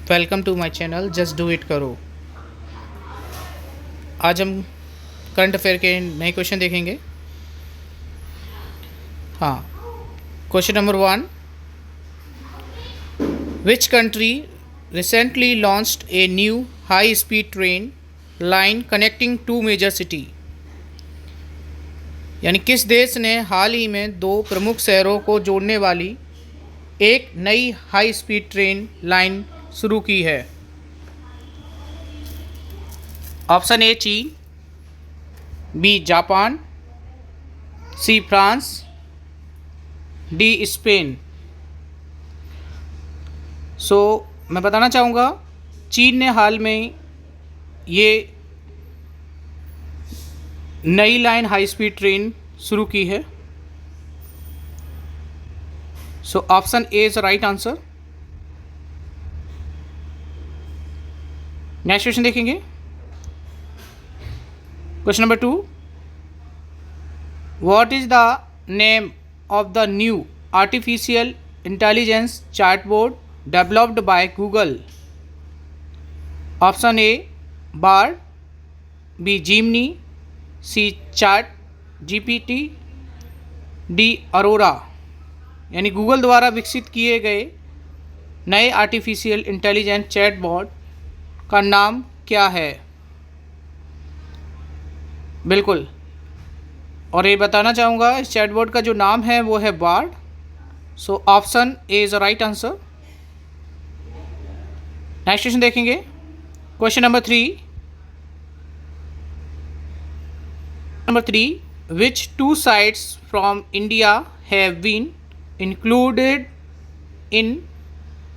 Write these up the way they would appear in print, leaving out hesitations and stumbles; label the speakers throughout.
Speaker 1: Welcome to my channel just do it करो। आज हम करंट अफेयर के नए क्वेश्चन देखेंगे। हाँ, question number 1, which country recently launched a new high speed train line connecting to major city. यानी किस देश ने हाल ही में दो प्रमुख शहरों को जोड़ने वाली एक नई हाई स्पीड ट्रेन लाइन शुरू की है। ऑप्शन ए चीन, B Japan, C France, D Spain. मैं बताना चाहूँगा, चीन ने हाल में ये नई लाइन हाई स्पीड ट्रेन शुरू की है। Option A is right answer. Next question देखेंगे। Question number 2, what is the name of the new artificial intelligence chatbot developed by Google. Option A Bard, B Gemini, C ChatGPT, D Aurora. यानी Google द्वारा विकसित किए गए नए artificial intelligence chatbot का नाम क्या है। बिल्कुल, और ये बताना चाहूँगा, इस चैटबॉट का जो नाम है वो है Bard. Option A is right answer. Next question देखेंगे। Question number 3, which two sites from India have been included in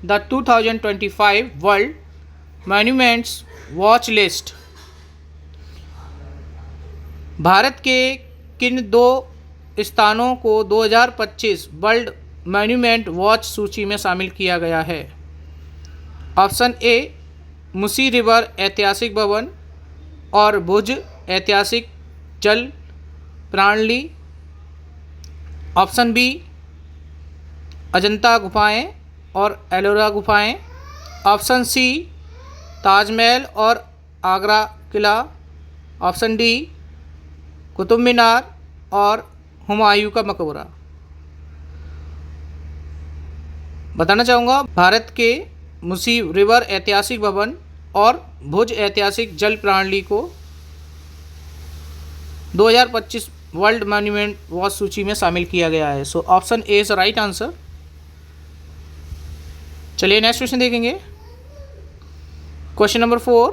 Speaker 1: the 2025 World Monuments Watch List। Bharat के किन दो स्थानों को 2025 वर्ल्ड मॉन्यूमेंट वॉच सूची में शामिल किया गया है। ऑप्शन ए मुसी रिवर ऐतिहासिक भवन और भुज ऐतिहासिक जल प्रणाली। ऑप्शन बी अजंता गुफाएं और एलोरा गुफाएं। ऑप्शन सी ताजमहल और आगरा किला। ऑप्शन डी कुतुब मीनार और हुमायूं का मकबरा। बताना चाहूँगा, भारत के मुसी रिवर ऐतिहासिक भवन और भुज ऐतिहासिक जल प्रणाली को 2025 वर्ल्ड मॉन्यूमेंट वॉच सूची में शामिल किया गया है। Option A is right answer. चलिए नेक्स्ट क्वेश्चन देखेंगे। Question number 4,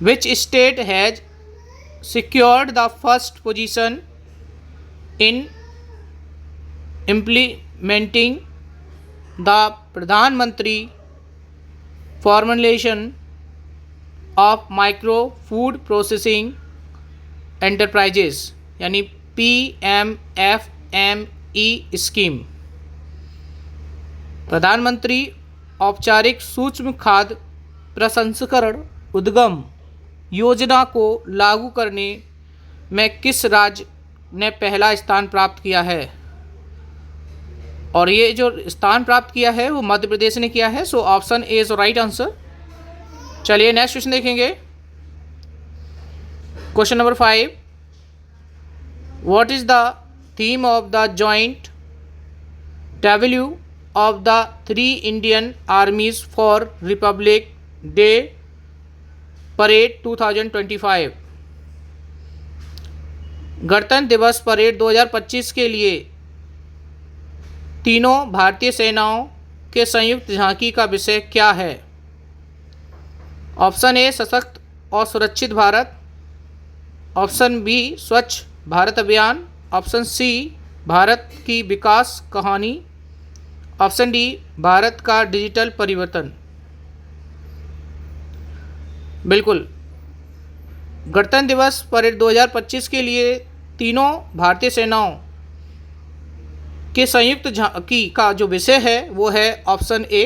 Speaker 1: which state has secured the first position in implementing the Pradhan Mantri formulation of micro food processing enterprises, यानी PMFME स्कीम। प्रधानमंत्री औपचारिक सूक्ष्म खाद्य प्रसंस्करण उद्गम योजना को लागू करने में किस राज्य ने पहला स्थान प्राप्त किया है। और ये जो स्थान प्राप्त किया है वो मध्य प्रदेश ने किया है। Option A is right answer. चलिए नेक्स्ट क्वेश्चन देखेंगे। Question number 5, what is the theme of the joint debut of the 3 Indian आर्मीज for Republic day parade 2025। गणतंत्र दिवस परेड 2025 के लिए तीनों भारतीय सेनाओं के संयुक्त झांकी का विषय क्या है। ऑप्शन ए सशक्त और सुरक्षित भारत। ऑप्शन बी स्वच्छ भारत अभियान। ऑप्शन सी भारत की विकास कहानी। ऑप्शन डी भारत का डिजिटल परिवर्तन। बिल्कुल, गणतंत्र दिवस परेड 2025 के लिए तीनों भारतीय सेनाओं के संयुक्त झांकी का जो विषय है वो है ऑप्शन ए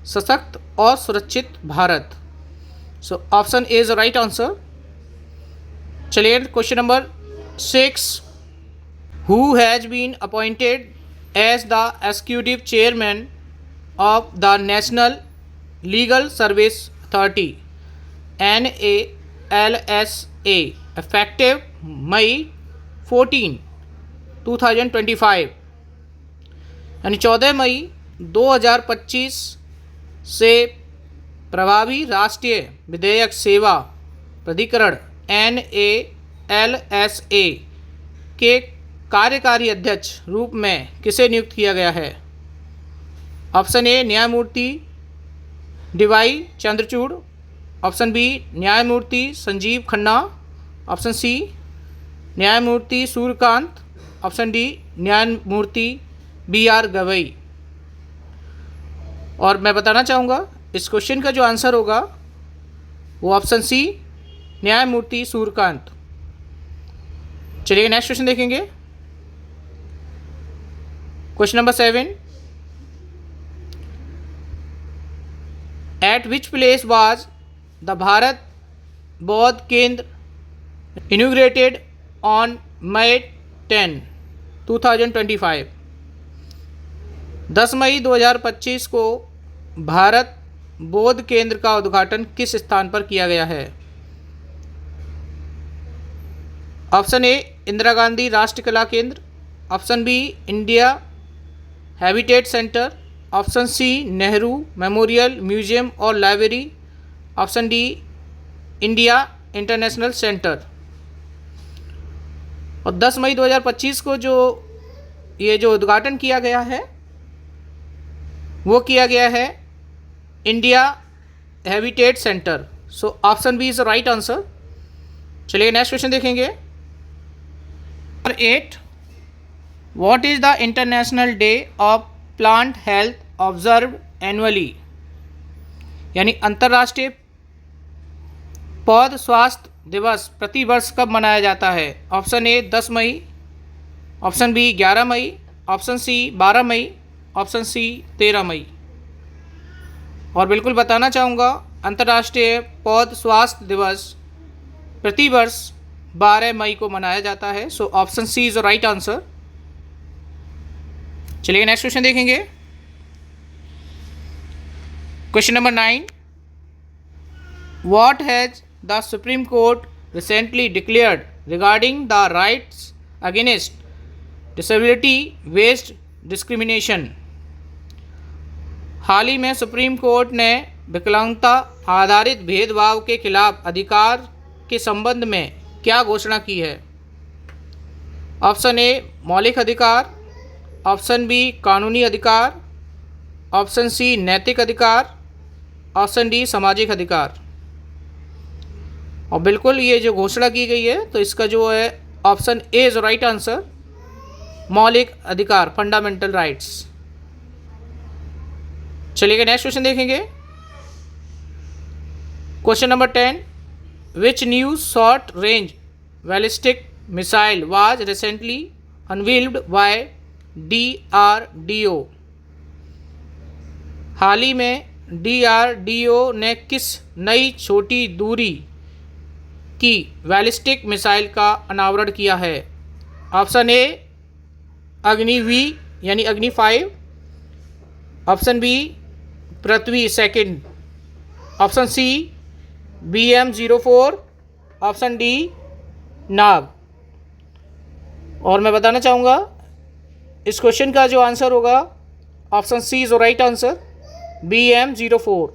Speaker 1: सशक्त और सुरक्षित भारत। Option A is right answer. चलिए question number 6, who has been appointed as the executive chairman of the National legal service authority NALSA effective May 14, 2025 यानी 14 मई 2025 से प्रभावी राष्ट्रीय विधेयक सेवा प्राधिकरण NALSA के कार्यकारी अध्यक्ष रूप में किसे नियुक्त किया गया है? ऑप्शन ए न्यायमूर्ति DY चंद्रचूड़, ऑप्शन बी न्यायमूर्ति संजीव खन्ना, ऑप्शन सी न्यायमूर्ति सूर्यकांत, ऑप्शन डी न्यायमूर्ति BR गवई। और मैं बताना चाहूँगा इस क्वेश्चन का जो आंसर होगा वो ऑप्शन सी न्यायमूर्ति सूर्यकांत। चलिए नेक्स्ट क्वेश्चन देखेंगे। Question number 7, eight which place was the Bharat बौद्ध केंद्र इनॉग्रेटेड ऑन मई 10, 2025? 10 मई 2025 को भारत बौद्ध केंद्र का उद्घाटन किस स्थान पर किया गया है? ऑप्शन ए Indira Gandhi Rashtriya Kala Kendra, option B India habitat centre, option C Nehru memorial museum और library, option D India international centre. और 10 मई 2025 को जो उद्घाटन किया गया है वो किया गया है India habitat Centre. So option B is right answer. चलिए नेक्स्ट क्वेश्चन देखेंगे। Number 8, what is the International Day of Plant Health observed annually? यानी अंतर्राष्ट्रीय पौध स्वास्थ्य दिवस प्रति वर्ष कब मनाया जाता है? ऑप्शन ए 10 मई, ऑप्शन बी 11 मई, ऑप्शन सी 12 मई, ऑप्शन सी 13 मई। और बिल्कुल बताना चाहूँगा अंतर्राष्ट्रीय पौध स्वास्थ्य दिवस प्रति वर्ष 12 मई को मनाया जाता है। So option C is right answer. चलिए नेक्स्ट क्वेश्चन देखेंगे। Question number 9, what has the supreme court recently declared regarding the rights against disability based discrimination? हाल ही में सुप्रीम कोर्ट ने विकलांगता आधारित भेदभाव के खिलाफ अधिकार के संबंध में क्या घोषणा की है? ऑप्शन ए मौलिक अधिकार, ऑप्शन बी कानूनी अधिकार, ऑप्शन सी नैतिक अधिकार, ऑप्शन डी सामाजिक अधिकार। और बिल्कुल ये जो घोषणा की गई है तो इसका जो है option A is right answer, मौलिक अधिकार, फंडामेंटल राइट्स। चलिए नेक्स्ट क्वेश्चन देखेंगे। Question number 10, which new short range ballistic missile was recently unveiled by DRDO? हाल ही में DRDO ने किस नई छोटी दूरी की बैलिस्टिक मिसाइल का अनावरण किया है? ऑप्शन ए अग्नि-V यानी Agni five, option B Prithvi second, option C BM-04, option D Nag. और मैं बताना चाहूँगा इस क्वेश्चन का जो आंसर होगा option C is right answer, BM-04।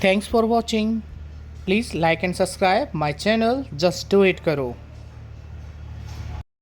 Speaker 1: Thanks for watching. Please like and subscribe my channel, just do it करो।